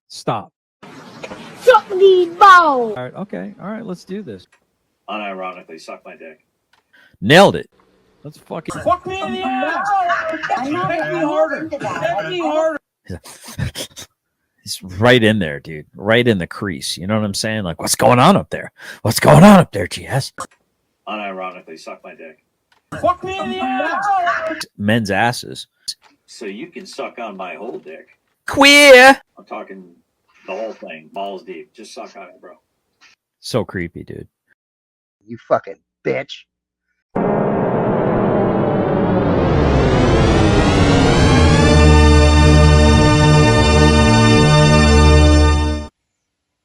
Stop. Suck these balls. All right, okay. All right, let's do this. Unironically, suck my dick. Nailed it. Let's fucking Fuck me in the ass. I'm not into that. Hit me harder. He's right in there, dude. Right in the crease. You know what I'm saying? Like, what's going on up there? What's going on up there, GS? Unironically, suck my dick. Fuck me in the ass. Men's asses. So you can suck on my whole dick. Queer. I'm talking the whole thing, balls deep. Just suck on it, bro. So creepy, dude. You fucking bitch.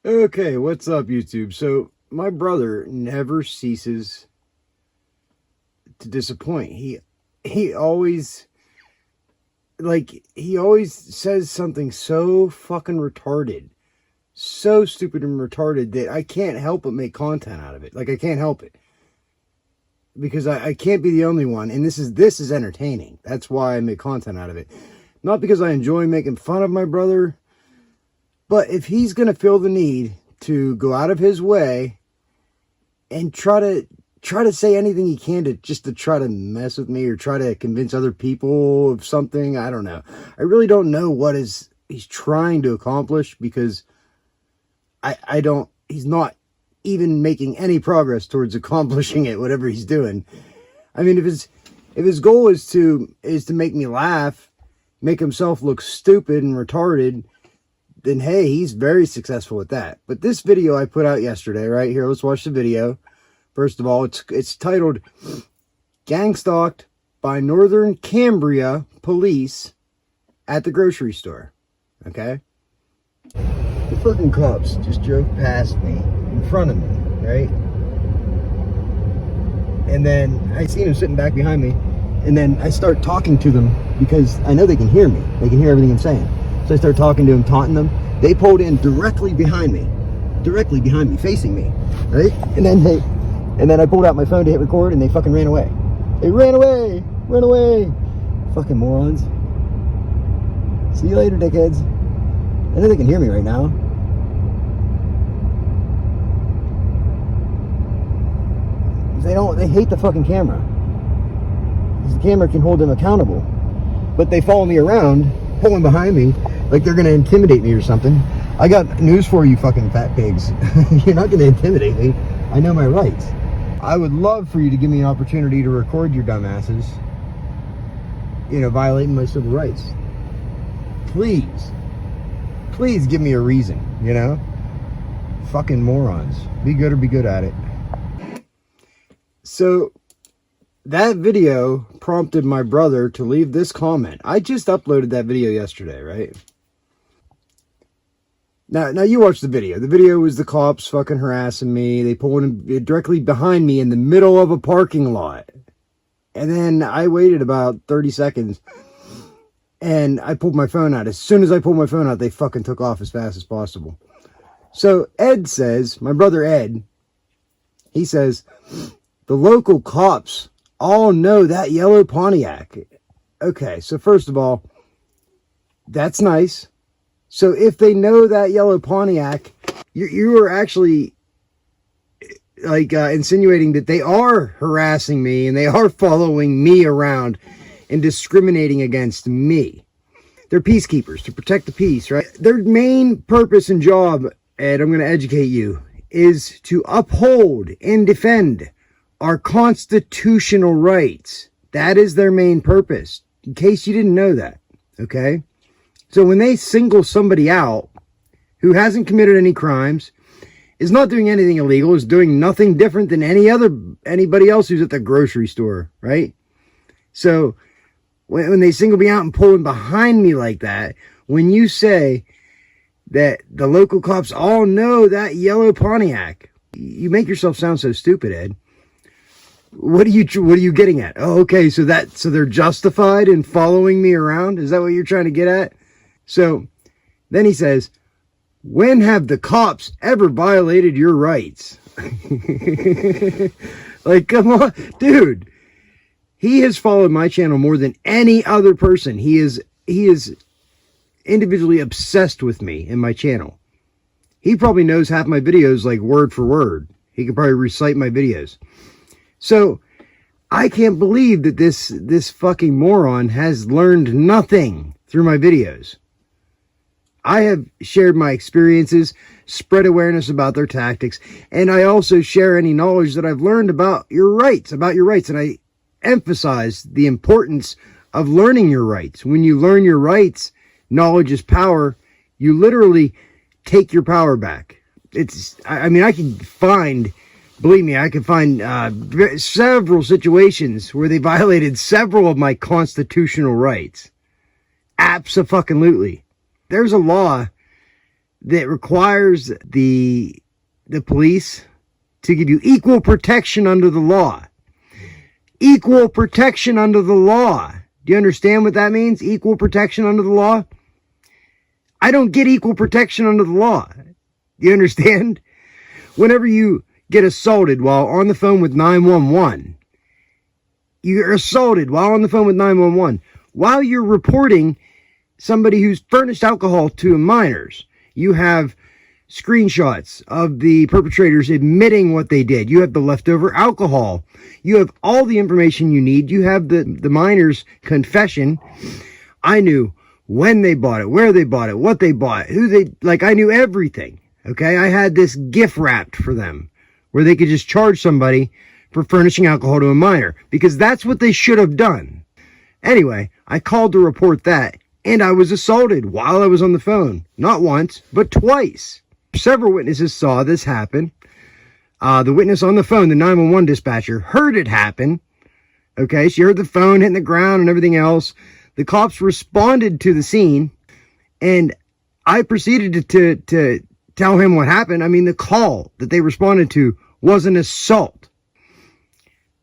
Okay, what's up, YouTube? So, my brother never ceases to disappoint. He always says something so fucking retarded, so stupid and retarded that I can't help but make content out of it. Like, I can't help it. Because I can't be the only one, and this is entertaining. That's why I make content out of it. Not because I enjoy making fun of my brother, but if he's going to feel the need to go out of his way and try to say anything he can to try to mess with me or try to convince other people of something, I don't know. I really don't know what he's trying to accomplish, because he's not even making any progress towards accomplishing it, whatever he's doing. I mean, if his goal is to make me laugh, make himself look stupid and retarded, then hey, he's very successful with that. But this video I put out yesterday, right here, let's watch the video. First of all, it's titled "Gang Stalked by Northern Cambria Police at the Grocery Store." Okay? The fucking cops just drove past me, in front of me, right? And then I seen him sitting back behind me, and then I start talking to them because I know they can hear me. They can hear everything I'm saying. So I start talking to them, taunting them. They pulled in directly behind me, facing me, right? And then I pulled out my phone to hit record, and they fucking ran away. They ran away, fucking morons. See you later, dickheads. I know they can hear me right now. They hate the fucking camera. Because the camera can hold them accountable. But they follow me around, pulling behind me, like they're going to intimidate me or something. I got news for you, fucking fat pigs. You're not going to intimidate me. I know my rights. I would love for you to give me an opportunity to record your dumbasses, violating my civil rights. Please give me a reason, Fucking morons. Be good or be good at it. So, that video prompted my brother to leave this comment. I just uploaded that video yesterday, right? Now you watch the video. The video was the cops fucking harassing me. They pulled him directly behind me in the middle of a parking lot. And then I waited about 30 seconds. And I pulled my phone out. As soon as I pulled my phone out, they fucking took off as fast as possible. So Ed says, my brother Ed, he says, the local cops all know that yellow Pontiac. Okay, so first of all, that's nice. So if they know that yellow Pontiac, you are actually insinuating that they are harassing me and they are following me around and discriminating against me. They're peacekeepers to protect the peace, right? Their main purpose and job, Ed, I'm going to educate you, is to uphold and defend our constitutional rights. That is their main purpose, in case you didn't know that, okay? So when they single somebody out who hasn't committed any crimes, is not doing anything illegal, is doing nothing different than anybody else who's at the grocery store, right? So when they single me out and pull in behind me like that, when you say that the local cops all know that yellow Pontiac, you make yourself sound so stupid, Ed. What are you getting at? Oh, okay, so they're justified in following me around? Is that what you're trying to get at? So then he says, when have the cops ever violated your rights? Like, come on, dude. He has followed my channel more than any other person. He is individually obsessed with me and my channel. He probably knows half my videos like word for word. He could probably recite my videos. So I can't believe that this fucking moron has learned nothing through my videos. I have shared my experiences, spread awareness about their tactics, and I also share any knowledge that I've learned about your rights, and I emphasize the importance of learning your rights. When you learn your rights, knowledge is power. You literally take your power back. I mean, I can find, believe me, I can find several situations where they violated several of my constitutional rights. Abso-fucking-lutely. There's a law that requires the police to give you equal protection under the law. Equal protection under the law. Do you understand what that means? Equal protection under the law? I don't get equal protection under the law. Do you understand? Whenever you get assaulted while on the phone with 911, you're assaulted while on the phone with 911, while you're reporting somebody who's furnished alcohol to minors. You have screenshots of the perpetrators admitting what they did. You have the leftover alcohol. You have all the information you need. You have the minor's confession. I knew when they bought it, where they bought it, what they bought, I knew everything. Okay. I had this gift wrapped for them where they could just charge somebody for furnishing alcohol to a minor, because that's what they should have done. Anyway, I called to report that. And I was assaulted while I was on the phone. Not once, but twice. Several witnesses saw this happen. The witness on the phone, the 911 dispatcher, heard it happen. Okay, she heard the phone hitting the ground and everything else. The cops responded to the scene, and I proceeded to tell him what happened. I mean, the call that they responded to was an assault.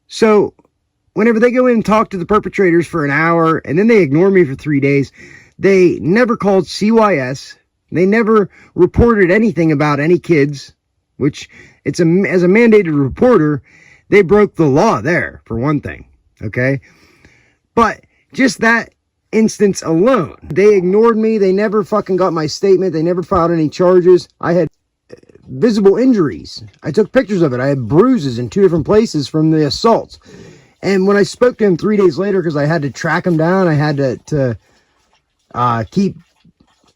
So whenever they go in and talk to the perpetrators for an hour and then they ignore me for 3 days, they never called CYS. They never reported anything about any kids, which as a mandated reporter, they broke the law there, for one thing. Okay. But just that instance alone, they ignored me. They never fucking got my statement. They never filed any charges. I had visible injuries. I took pictures of it. I had bruises in 2 different places from the assaults. And when I spoke to him 3 days later, because I had to track him down, I had to keep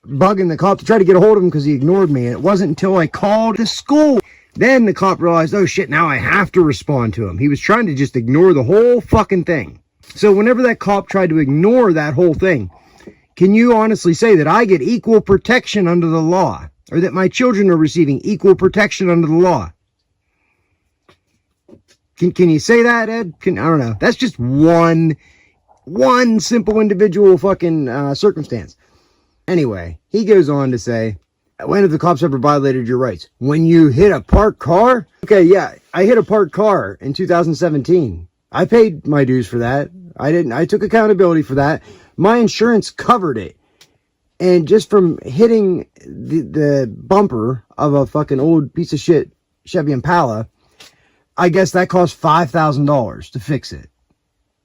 bugging the cop to try to get a hold of him because he ignored me. And it wasn't until I called the school, then the cop realized, oh shit, now I have to respond to him. He was trying to just ignore the whole fucking thing. So whenever that cop tried to ignore that whole thing, can you honestly say that I get equal protection under the law, or that my children are receiving equal protection under the law? Can you say that, Ed? I don't know. That's just one simple individual fucking circumstance. Anyway, he goes on to say, when have the cops ever violated your rights? When you hit a parked car? Okay, yeah, I hit a parked car in 2017. I paid my dues for that. I took accountability for that. My insurance covered it. And just from hitting the bumper of a fucking old piece of shit Chevy Impala, I guess that cost $5,000 to fix it.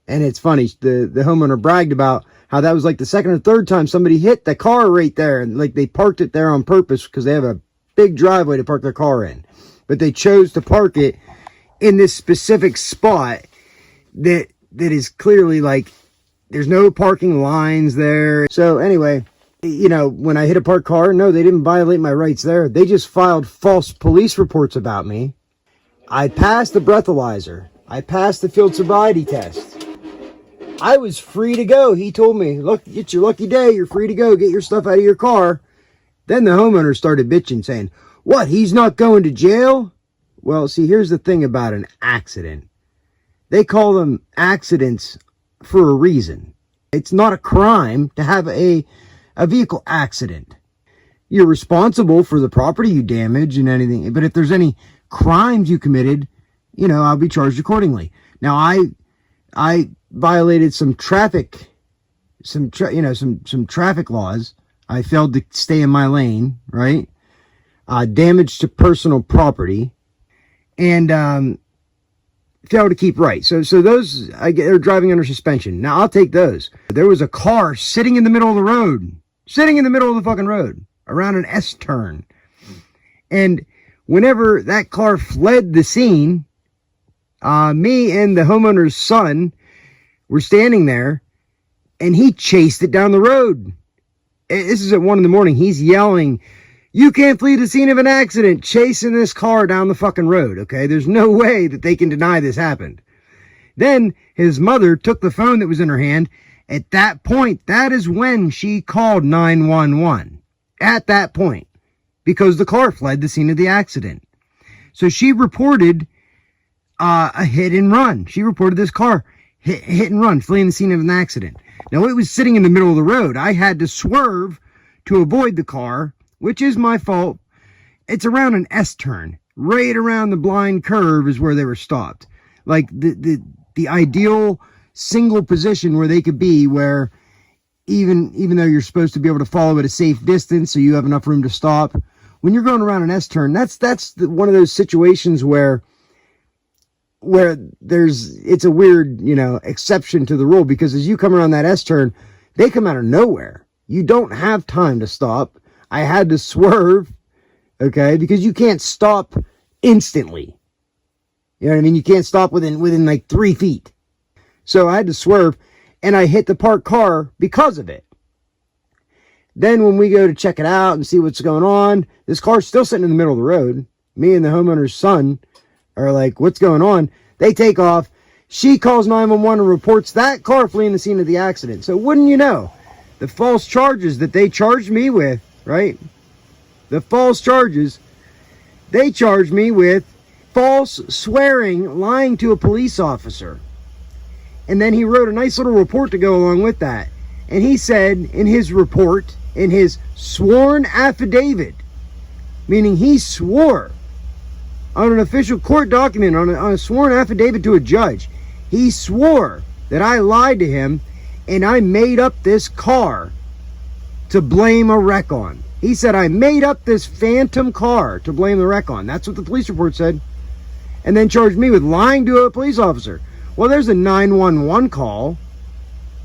And it's funny, the homeowner bragged about how that was like the second or third time somebody hit the car right there. And like they parked it there on purpose because they have a big driveway to park their car in. But they chose to park it in this specific spot that is clearly like, there's no parking lines there. So anyway, you know, when I hit a parked car, no, they didn't violate my rights there. They just filed false police reports about me. I passed the breathalyzer. I passed the field sobriety test. I was free to go. He told me, look, it's your lucky day. You're free to go. Get your stuff out of your car. Then the homeowner started bitching, saying, what, he's not going to jail? Well, see, here's the thing about an accident. They call them accidents for a reason. It's not a crime to have a vehicle accident. You're responsible for the property you damage and anything. But if there's any crimes you committed, you know, I'll be charged accordingly. Now, I violated some traffic laws. I failed to stay in my lane, right? Damage to personal property, and failed to keep right. So those, they're driving under suspension. Now, I'll take those. There was a car sitting in the middle of the road. sitting in the middle of the fucking road around an S turn. And whenever that car fled the scene, me and the homeowner's son were standing there, and he chased it down the road. This is at 1 a.m. He's yelling, "You can't flee the scene of an accident," chasing this car down the fucking road, okay? There's no way that they can deny this happened. Then his mother took the phone that was in her hand. At that point, that is when she called 911. At that point. Because the car fled the scene of the accident. So she reported a hit and run. She reported this car hit and run, fleeing the scene of an accident. Now, it was sitting in the middle of the road. I had to swerve to avoid the car, which is my fault. It's around an S turn. Right around the blind curve is where they were stopped. Like the ideal single position where they could be, where even though you're supposed to be able to follow at a safe distance so you have enough room to stop, when you're going around an S turn, that's one of those situations where it's a weird, exception to the rule, because as you come around that S turn, they come out of nowhere. You don't have time to stop. I had to swerve, okay, because you can't stop instantly. You know what I mean? You can't stop within like 3 feet. So I had to swerve, and I hit the parked car because of it. Then when we go to check it out and see what's going on, this car's still sitting in the middle of the road. Me and the homeowner's son are like, "What's going on?" They take off. She calls 911 and reports that car fleeing the scene of the accident. So wouldn't you know, the false charges that they charged me with, right? The false charges, they charged me with false swearing, lying to a police officer. And then he wrote a nice little report to go along with that. And he said in his report, in his sworn affidavit, meaning he swore on an official court document, on a sworn affidavit to a judge, he swore that I lied to him and I made up this car to blame a wreck on. He said I made up this phantom car to blame the wreck on. That's what the police report said. And then charged me with lying to a police officer. Well, there's a 911 call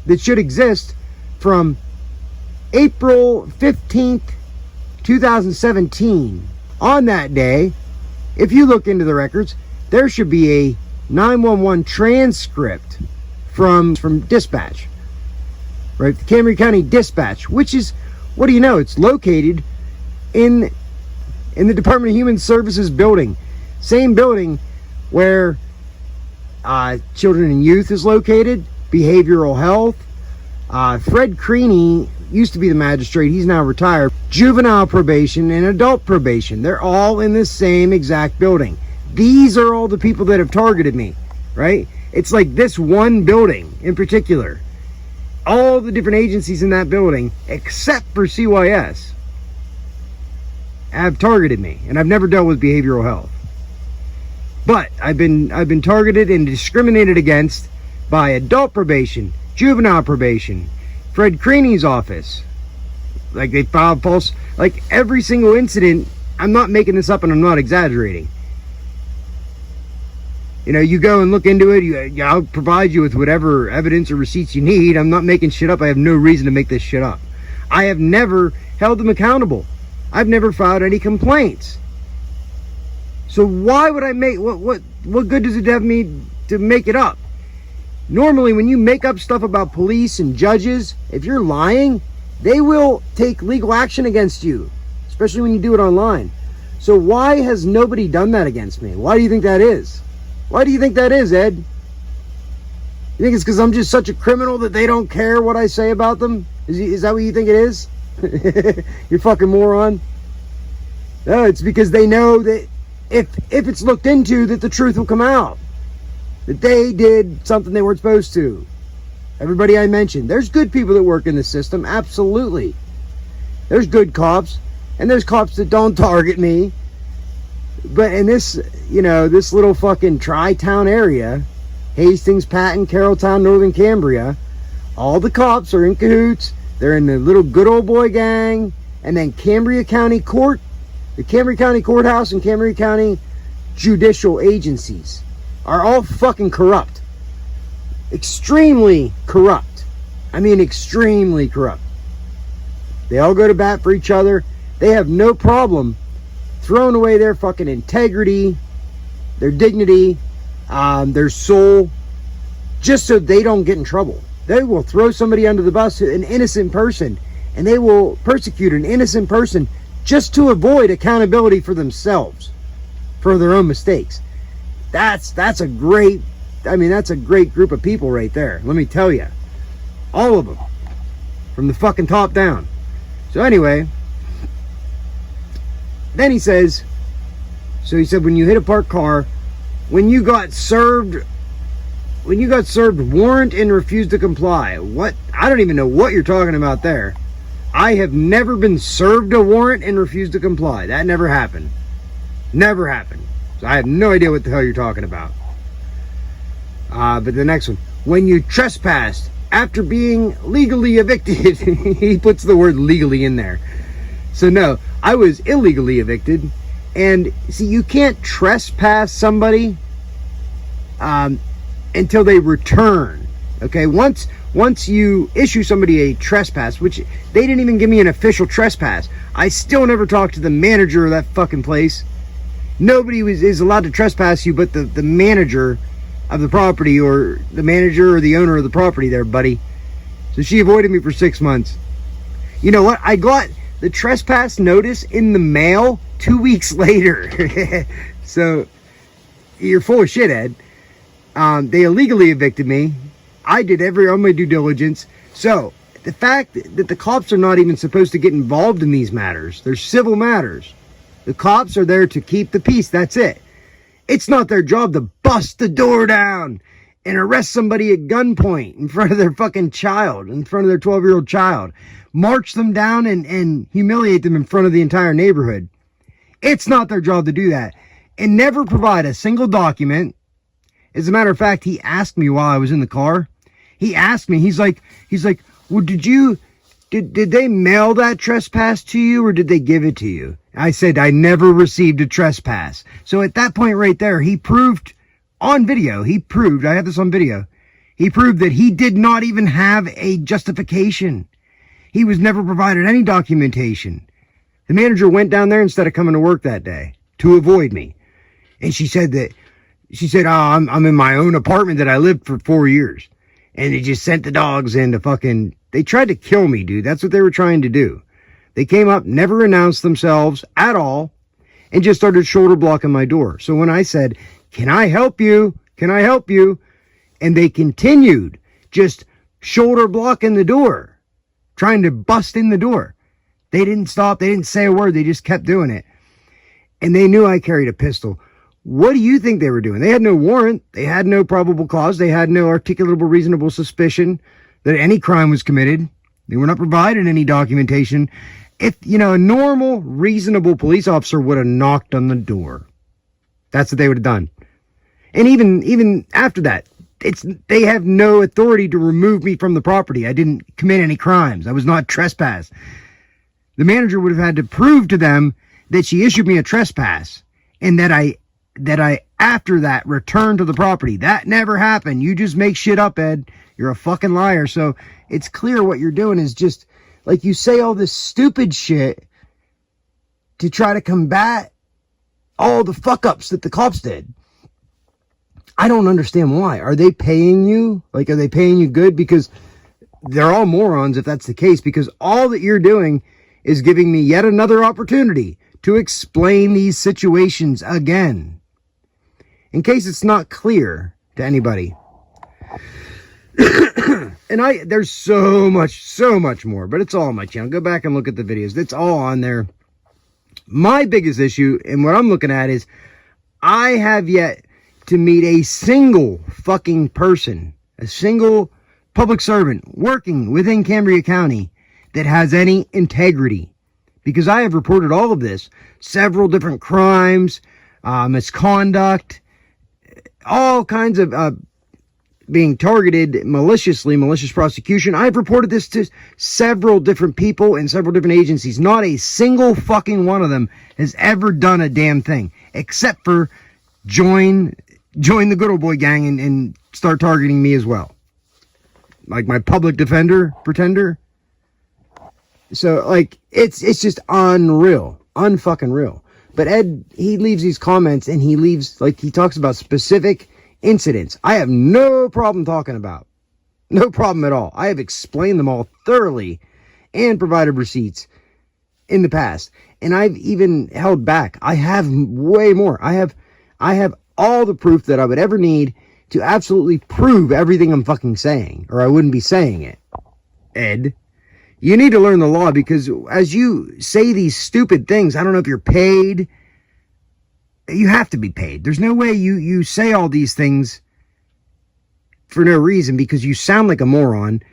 that should exist from April 15th, 2017. On that day, if you look into the records, there should be a 911 transcript from dispatch, right? The Cambria County Dispatch, which is, what do you know? It's located in the Department of Human Services building. Same building where Children and Youth is located, Behavioral Health. Fred Creaney used to be the magistrate. He's now retired. Juvenile probation and adult probation. They're all in the same exact building. These are all the people that have targeted me, right? It's like this one building in particular. All the different agencies in that building, except for CYS, have targeted me. And I've never dealt with behavioral health. But I've been targeted and discriminated against by adult probation, juvenile probation, Fred Creaney's office. Like, they filed false, like every single incident. I'm not making this up and I'm not exaggerating. You go and look into it. I'll provide you with whatever evidence or receipts you need. I'm not making shit up. I have no reason to make this shit up. I have never held them accountable. I've never filed any complaints. So why would I make, what good does it have me to make it up? Normally, when you make up stuff about police and judges, if you're lying, they will take legal action against you, especially when you do it online. So why has nobody done that against me? Why do you think that is? Why do you think that is, Ed? You think it's because I'm just such a criminal that they don't care what I say about them? Is that what you think it is? You fucking moron. No, it's because they know that if it's looked into, that the truth will come out. That they did something they weren't supposed to. Everybody I mentioned. There's good people that work in the system, absolutely. There's good cops, and there's cops that don't target me. But in this, this little fucking tri-town area, Hastings, Patton, Carrolltown, Northern Cambria, all the cops are in cahoots. They're in the little good old boy gang. And then Cambria County Court, the Cambria County Courthouse and Cambria County judicial agencies are all fucking corrupt. Extremely corrupt. I mean, extremely corrupt. They all go to bat for each other. They have no problem throwing away their fucking integrity, their dignity, their soul, just so they don't get in trouble. They will throw somebody under the bus, an innocent person, and they will persecute an innocent person just to avoid accountability for themselves, for their own mistakes. That's a great group of people right there. Let me tell you. All of them. From the fucking top down. So anyway, then he said, when you hit a parked car, when you got served warrant and refused to comply. What? I don't even know what you're talking about there. I have never been served a warrant and refused to comply. That never happened. Never happened. So I have no idea what the hell you're talking about. But the next one. When you trespassed after being legally evicted. He puts the word legally in there. So no, I was illegally evicted. And see, you can't trespass somebody until they return. Okay, once you issue somebody a trespass, which they didn't even give me an official trespass, I still never talked to the manager of that fucking place. Nobody is allowed to trespass you but the manager of the property, or the manager or the owner of the property there, buddy. So she avoided me for 6 months. You know what? I got the trespass notice in the mail 2 weeks later. So you're full of shit, Ed. They illegally evicted me. I did all my due diligence. So the fact that the cops are not even supposed to get involved in these matters, they're civil matters. The cops are there to keep the peace. That's it. It's not their job to bust the door down and arrest somebody at gunpoint in front of their fucking child, in front of their 12-year-old child. March them down and humiliate them in front of the entire neighborhood. It's not their job to do that. And never provide a single document. As a matter of fact, he asked me while I was in the car. He asked me, he's like, well, did they mail that trespass to you, or did they give it to you? I said, I never received a trespass. So at that point right there, he proved on video, I have this on video, he proved that he did not even have a justification. He was never provided any documentation. The manager went down there instead of coming to work that day to avoid me. And she said, oh, I'm in my own apartment that I lived for 4 years. And they just sent the dogs in to they tried to kill me, dude. That's what they were trying to do. They came up, never announced themselves at all, and just started shoulder blocking my door. So when I said, can I help you? Can I help you? And they continued just shoulder blocking the door, trying to bust in the door. They didn't stop. They didn't say a word. They just kept doing it. And they knew I carried a pistol. What do you think they were doing? They had no warrant. They had no probable cause. They had no articulable reasonable suspicion that any crime was committed. They were not provided any documentation. If, a normal, reasonable police officer would have knocked on the door. That's what they would have done. And even after that, they have no authority to remove me from the property. I didn't commit any crimes. I was not trespassed. The manager would have had to prove to them that she issued me a trespass and that I after that returned to the property. That never happened. You just make shit up, Ed. You're a fucking liar. So it's clear what you're doing is just like you say all this stupid shit to try to combat all the fuck ups that the cops did. I don't understand why. Are they paying you? Like, are they paying you good? Because they're all morons if that's the case, because all that you're doing is giving me yet another opportunity to explain these situations again. In case it's not clear to anybody. And there's so much more, but it's all on my channel. Go back and look at the videos. It's all on there. My biggest issue, and what I'm looking at, is I have yet to meet a single fucking person, a single public servant working within Cambria County that has any integrity. Because I have reported all of this, several different crimes, misconduct, all kinds of being targeted maliciously, malicious prosecution. I've reported this to several different people and several different agencies. Not a single fucking one of them has ever done a damn thing, except for join the good old boy gang and start targeting me as well. Like my public defender, pretender. So like it's just unreal, unfucking real. But Ed, he leaves these comments and he leaves, like, he talks about specific incidents I have no problem talking about. No problem at all. I have explained them all thoroughly and provided receipts in the past. And I've even held back. I have way more. I have all the proof that I would ever need to absolutely prove everything I'm fucking saying, or I wouldn't be saying it. Ed, you need to learn the law, because as you say these stupid things, I don't know if you're paid. You have to be paid. There's no way you say all these things for no reason, because you sound like a moron.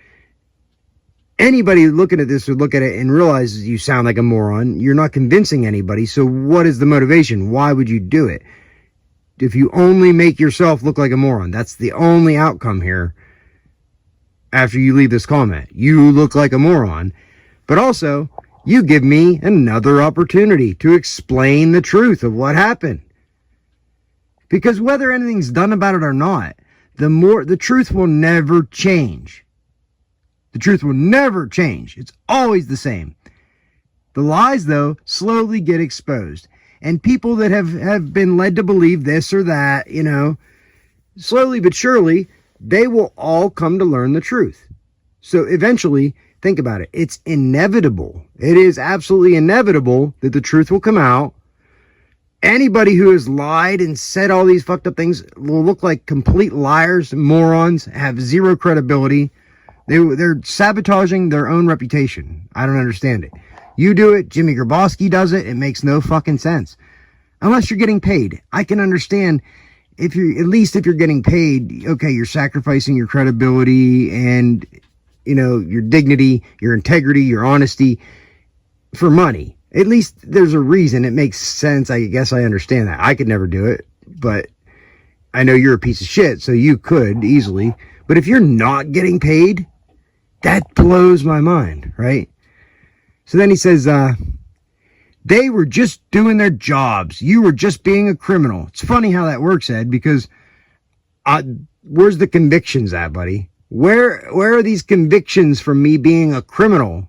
Anybody looking at this would look at it and realize you sound like a moron. You're not convincing anybody. So what is the motivation? Why would you do it? If you only make yourself look like a moron, that's the only outcome here. After you leave this comment, you look like a moron, but also you give me another opportunity to explain the truth of what happened. Because whether anything's done about it or not, the truth will never change. The truth will never change. It's always the same. The lies, though, slowly get exposed. And people that have been led to believe this or that, you know, slowly but surely, they will all come to learn the truth. So eventually, think about it. It's inevitable. It is absolutely inevitable that the truth will come out. Anybody who has lied and said all these fucked up things will look like complete liars, morons, have zero credibility. They're sabotaging their own reputation. I don't understand it. You do it. Jimmy Grabowski does it. It makes no fucking sense. Unless you're getting paid. I can understand if you're getting paid, okay, you're sacrificing your credibility and, you know, your dignity, your integrity, your honesty for money. At least there's a reason. It makes sense. I guess I understand that. I could never do it, but I know you're a piece of shit, so you could easily. But if you're not getting paid, that blows my mind, right? So then he says, they were just doing their jobs. You were just being a criminal. It's funny how that works, Ed, because where's the convictions at, buddy? Where are these convictions from me being a criminal?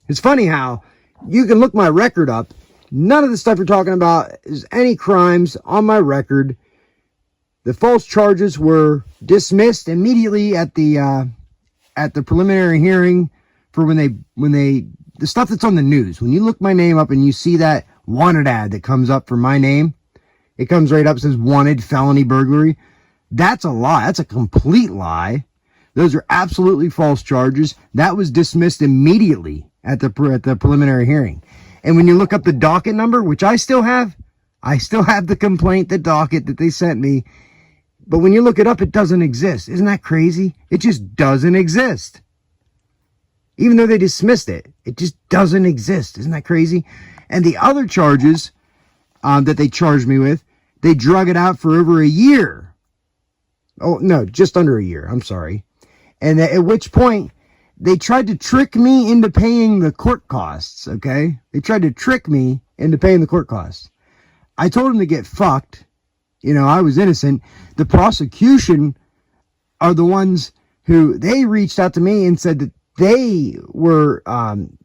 It's funny how you can look my record up. None of the stuff you're talking about is any crimes on my record. The false charges were dismissed immediately at the preliminary hearing for when they the stuff that's on the news. When you look my name up and you see that wanted ad that comes up for my name, it comes right up, says wanted felony burglary. That's a lie. That's a complete lie. Those are absolutely false charges. That was dismissed immediately at the preliminary hearing. And when you look up the docket number, which I still have the complaint, the docket that they sent me. But when you look it up, it doesn't exist. Isn't that crazy? It just doesn't exist. Even though they dismissed it, it just doesn't exist. Isn't that crazy? And the other charges that they charged me with, they drug it out for over a year. Oh, no, just under a year. I'm sorry. And at which point, they tried to trick me into paying the court costs, okay? They tried to trick me into paying the court costs. I told them to get fucked. You know, I was innocent. The prosecution are the ones who, they reached out to me and said that they were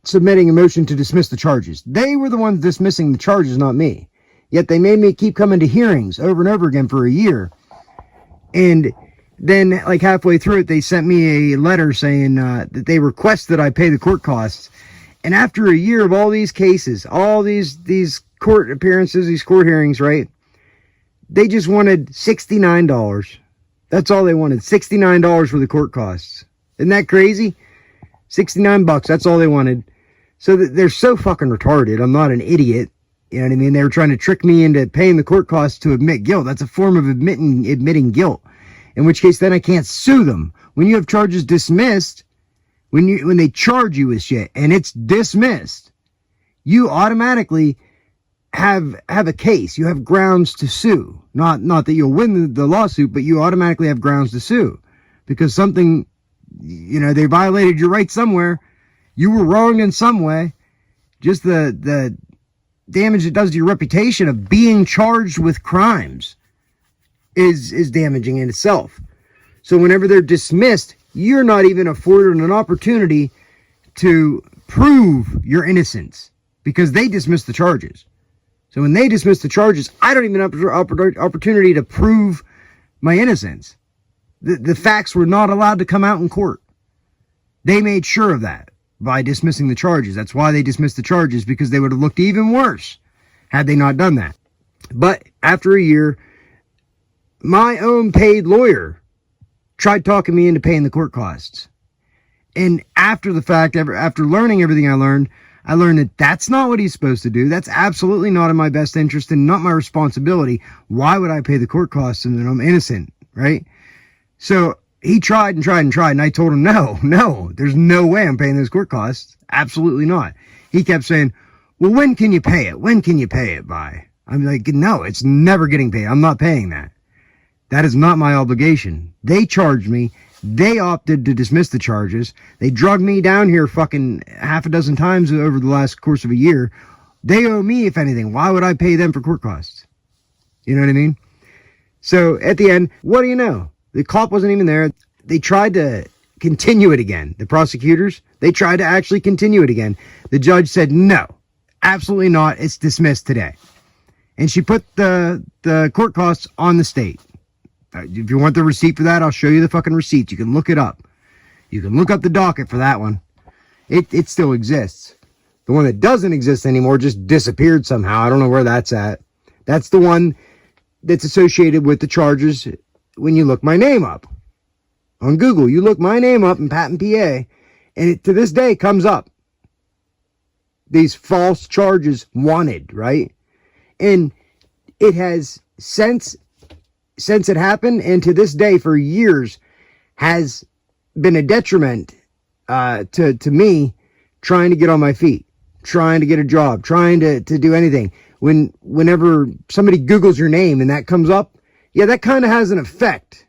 submitting a motion to dismiss the charges. They were the ones dismissing the charges, not me. Yet they made me keep coming to hearings over and over again for a year. And then, like halfway through it, they sent me a letter saying that they request that I pay the court costs. And after a year of all these cases, all these court appearances, these court hearings, right? They just wanted $69. That's all they wanted, $69 for the court costs. Isn't that crazy? $69, that's all they wanted. So they're so fucking retarded. I'm not an idiot. You know what I mean? They were trying to trick me into paying the court costs to admit guilt. That's a form of admitting guilt. In which case, then I can't sue them. When you have charges dismissed, when they charge you with shit and it's dismissed, you automatically have a case. You have grounds to sue. Not that you'll win the lawsuit, but you automatically have grounds to sue because something, you know, they violated your rights somewhere. You were wrong in some way. Just the damage it does to your reputation of being charged with crimes is damaging in itself. So whenever they're dismissed, you're not even afforded an opportunity to prove your innocence because they dismissed the charges. So when they dismiss the charges, I don't even have the opportunity to prove my innocence. The facts were not allowed to come out in court. They made sure of that by dismissing the charges. That's why they dismissed the charges, because they would have looked even worse had they not done that. But after a year, my own paid lawyer tried talking me into paying the court costs. And after the fact, after learning everything I learned that that's not what he's supposed to do. That's absolutely not in my best interest and not my responsibility. Why would I pay the court costs and I'm innocent, right? So he tried and tried and tried, and I told him, no, there's no way I'm paying those court costs. Absolutely not. He kept saying, well, when can you pay it? When can you pay it by? I'm like, no, it's never getting paid. I'm not paying that. That is not my obligation. They charged me. They opted to dismiss the charges. They drugged me down here fucking half a dozen times over the last course of a year. They owe me, if anything. Why would I pay them for court costs? You know what I mean? So at the end, what do you know? The cop wasn't even there. They tried to continue it again. The prosecutors, they tried to actually continue it again. The judge said, no, absolutely not. It's dismissed today. And she put the court costs on the state. If you want the receipt for that, I'll show you the fucking receipt. You can look it up. You can look up the docket for that one. It still exists. The one that doesn't exist anymore just disappeared somehow. I don't know where that's at. That's the one that's associated with the charges when you look my name up. On Google, you look my name up in Patton, PA, and it to this day comes up. These false charges wanted, right? And it has since it happened, and to this day for years has been a detriment to me trying to get on my feet, trying to get a job, trying to do anything. Whenever somebody Googles your name and that comes up, yeah, that kind of has an effect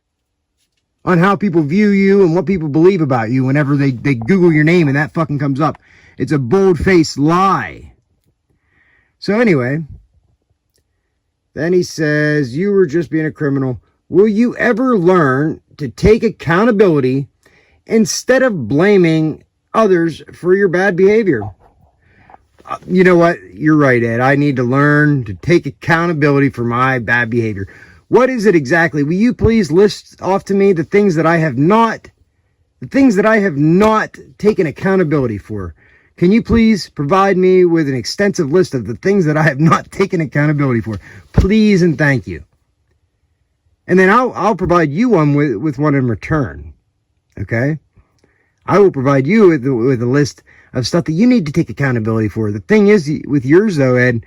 on how people view you and what people believe about you whenever they Google your name and that fucking comes up. It's a bold-faced lie. So anyway, then he says, you were just being a criminal. Will you ever learn to take accountability instead of blaming others for your bad behavior? You know what? You're right, Ed. I need to learn to take accountability for my bad behavior. What is it exactly? Will you please list off to me the things that I have not taken accountability for? Can you please provide me with an extensive list of the things that I have not taken accountability for? Please and thank you. And then I'll provide you one with one in return. Okay? I will provide you with a list of stuff that you need to take accountability for. The thing is, with yours though, Ed,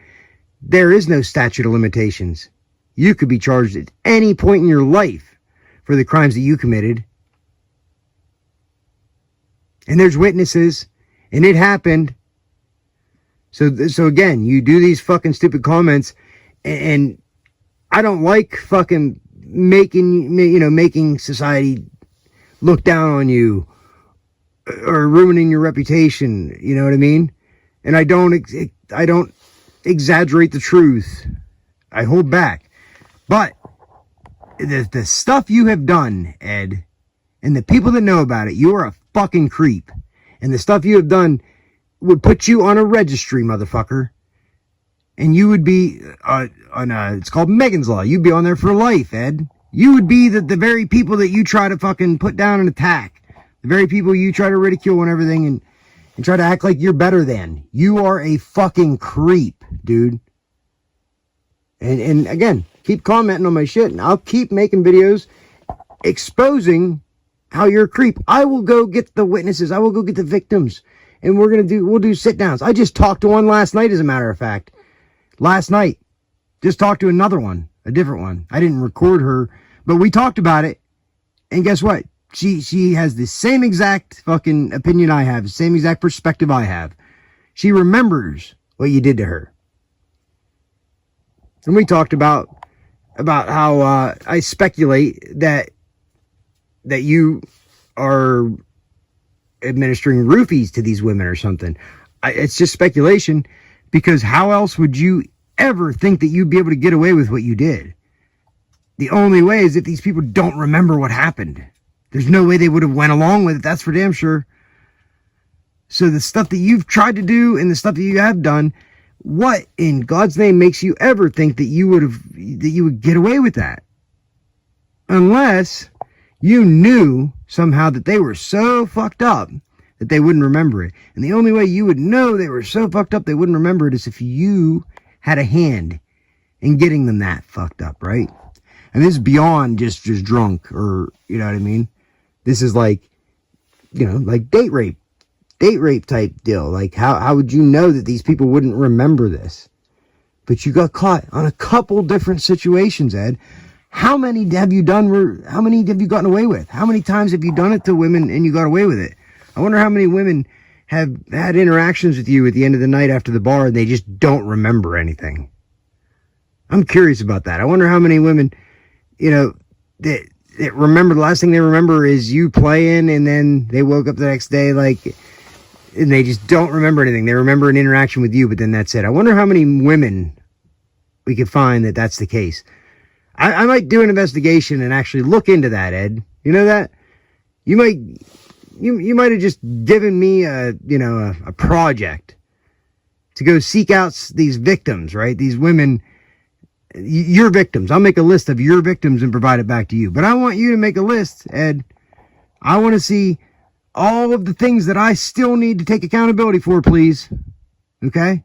there is no statute of limitations. You could be charged at any point in your life for the crimes that you committed. And there's witnesses. And it happened. So again, you do these fucking stupid comments, and I don't like fucking making society look down on you or ruining your reputation. You know what I mean? And I don't exaggerate the truth. I hold back. But the stuff you have done, Ed, and the people that know about it, you are a fucking creep. And the stuff you have done would put you on a registry, motherfucker. And you would be it's called Megan's Law. You'd be on there for life, Ed. You would be the very people that you try to fucking put down and attack. The very people you try to ridicule and everything and try to act like you're better than. You are a fucking creep, dude. And again, keep commenting on my shit and I'll keep making videos exposing how you're a creep. I will go get the witnesses. I will go get the victims. And we'll do sit downs. I just talked to one last night, as a matter of fact. Last night. Just talked to another one. A different one. I didn't record her, but we talked about it. And guess what? She has the same exact fucking opinion I have. The same exact perspective I have. She remembers what you did to her. And we talked about how I speculate that you are administering roofies to these women or something. It's just speculation, because how else would you ever think that you'd be able to get away with what you did? The only way is if these people don't remember what happened. There's no way they would have went along with it. That's for damn sure. So the stuff that you've tried to do and the stuff that you have done, what in God's name makes you ever think that you would get away with that? Unless you knew somehow that they were so fucked up that they wouldn't remember it. And the only way you would know they were so fucked up they wouldn't remember it is if you had a hand in getting them that fucked up, right? And this is beyond just drunk, or, you know what I mean? This is like, you know, like date rape type deal. Like, how would you know that these people wouldn't remember this? But you got caught on a couple different situations, Ed. How many have you done? How many have you gotten away with? How many times have you done it to women and you got away with it? I wonder how many women have had interactions with you at the end of the night after the bar and they just don't remember anything. I'm curious about that. I wonder how many women, you know, that remember, the last thing they remember is you playing, and then they woke up the next day like, and they just don't remember anything. They remember an interaction with you, but then that's it. I wonder how many women we could find that that's the case. I might do an investigation and actually look into that, Ed. You know that? You might have just given me a project to go seek out these victims, right? These women, your victims. I'll make a list of your victims and provide it back to you. But I want you to make a list, Ed. I want to see all of the things that I still need to take accountability for, please. Okay?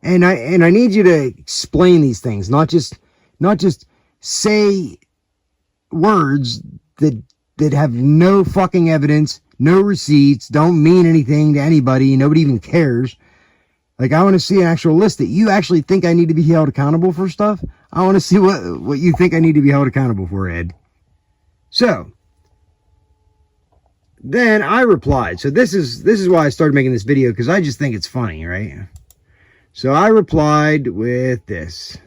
And I need you to explain these things, not just say words that have no fucking evidence, no receipts, don't mean anything to anybody, nobody even cares. Like, I want to see an actual list that you actually think I need to be held accountable for stuff. I want to see what you think I need to be held accountable for, Ed. So then I replied. So this is why I started making this video, because I just think it's funny, right? So I replied with this.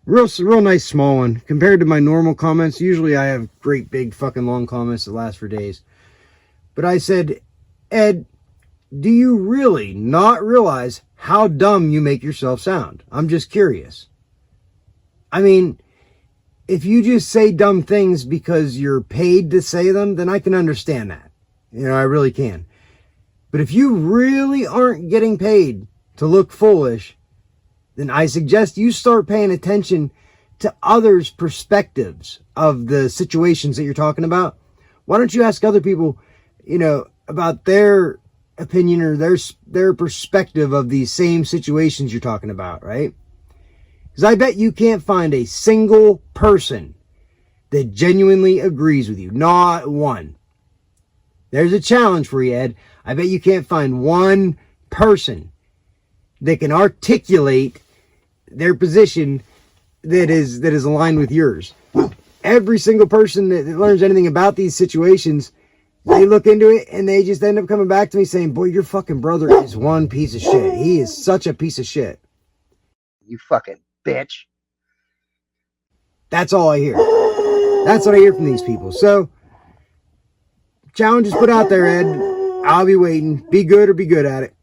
Real nice small one. Compared to my normal comments, usually I have great big fucking long comments that last for days. But I said, Ed, do you really not realize how dumb you make yourself sound? I'm just curious. I mean, if you just say dumb things because you're paid to say them, then I can understand that. You know, I really can. But if you really aren't getting paid to look foolish, then I suggest you start paying attention to others' perspectives of the situations that you're talking about. Why don't you ask other people, you know, about their opinion or their perspective of these same situations you're talking about, right? Because I bet you can't find a single person that genuinely agrees with you. Not one. There's a challenge for you, Ed. I bet you can't find one person that can articulate their position that is aligned with yours. Every single person that learns anything about these situations, they look into it and they just end up coming back to me saying, boy, your fucking brother is one piece of shit. He is such a piece of shit. You fucking bitch. That's all I hear. That's what I hear from these people. So, challenge is put out there, Ed. I'll be waiting. Be good or be good at it.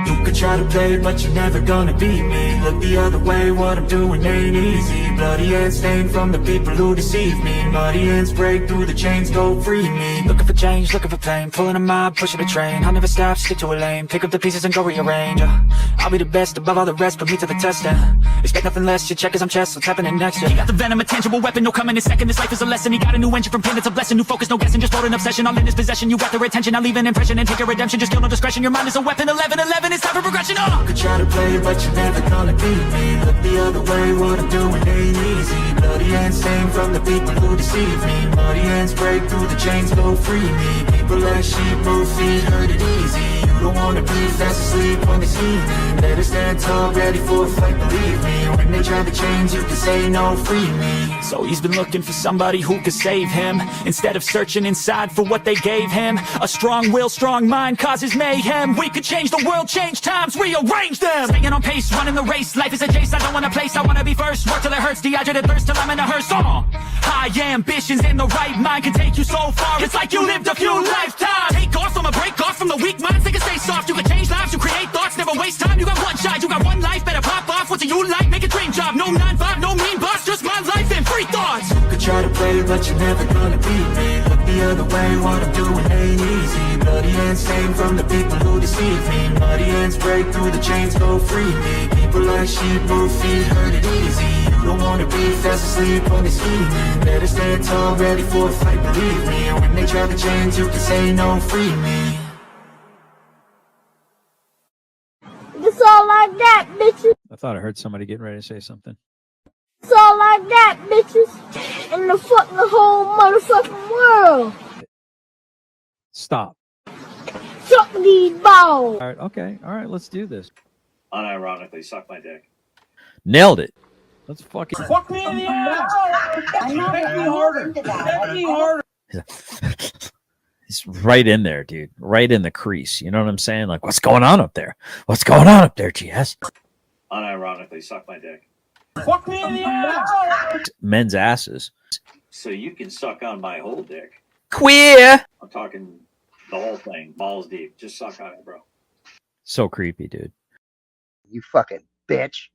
You could try to play, but you're never gonna beat me. Look the other way, what I'm doing ain't easy. Bloody hands stained from the people who deceive me. Muddy hands break through the chains, go free me. Looking for change, looking for pain, pulling a mob, pushing a train. I'll never stop, stick to a lane, pick up the pieces and go rearrange. I'll be the best above all the rest, put me to the test. Expect nothing less, your check is on chest, what's happening next? He got the venom, a tangible weapon, no coming in second. This life is a lesson, he got a new engine from pain, it's a blessing. New focus, no guessing, just hold an obsession. All in his possession, you got their attention. I'll leave an impression and take your redemption. Just kill no discretion, your mind is a weapon. 11-11, it's time for progression. You could try to play, but you're never gonna beat me. Look the other way, what I'm doing ain't easy. Bloody hands stained from the people who deceive me. Muddy hands break through the chains, go free me. People like sheep, move feet, hurt it easy. You don't wanna be fast asleep when they see me. Better stand tall, ready for a fight, believe me. When they try to change, you can say no, free me. So he's been looking for somebody who could save him, instead of searching inside for what they gave him. A strong will, strong mind causes mayhem. We could change the world, change times, rearrange them. Staying on pace, running the race. Life is a chase, I don't want a place. I wanna be first, work till it hurts. Dehydrated thirst till I'm in a hearse. High ambitions in the right mind can take you so far. It's like you lived a few lifetimes. Take off from a break off from the weak minds. They can stay soft. You can change lives, you create thoughts. Never waste time. You got one shot, you got one life. Better pop off. What do you like? Make a dream job. No 9-5, no mean boss. Just my life and free thought. thoughts. You could try to play, but you're never gonna beat me. Look the other way, what I'm doing ain't easy. Bloody hands stained from the people who deceive me. Muddy hands break through the chains, go free me. People like sheep move feet, hurt it easy. You don't wanna be fast asleep when they're scheming. Better stand tall, ready for a fight, believe me. And when they try to change, you can say no, free me. It's all like that, bitches. I thought I heard somebody getting ready to say something. It's all like that, bitches. In the fucking whole motherfucking world. Stop. Suck these balls. All right. Okay. All right. Let's do this. Unironically, suck my dick. Nailed it. Let's fucking. Fuck me in the ass. I'm not Hit me into harder. that. Hit me harder. He's right in there, dude. Right in the crease. You know what I'm saying? Like, what's going on up there? What's going on up there, GS? Unironically, suck my dick. Fuck me in the ass. Men's asses. So you can suck on my whole dick. Queer. I'm talking the whole thing, balls deep. Just suck on it, bro. So creepy, dude. You fucking bitch.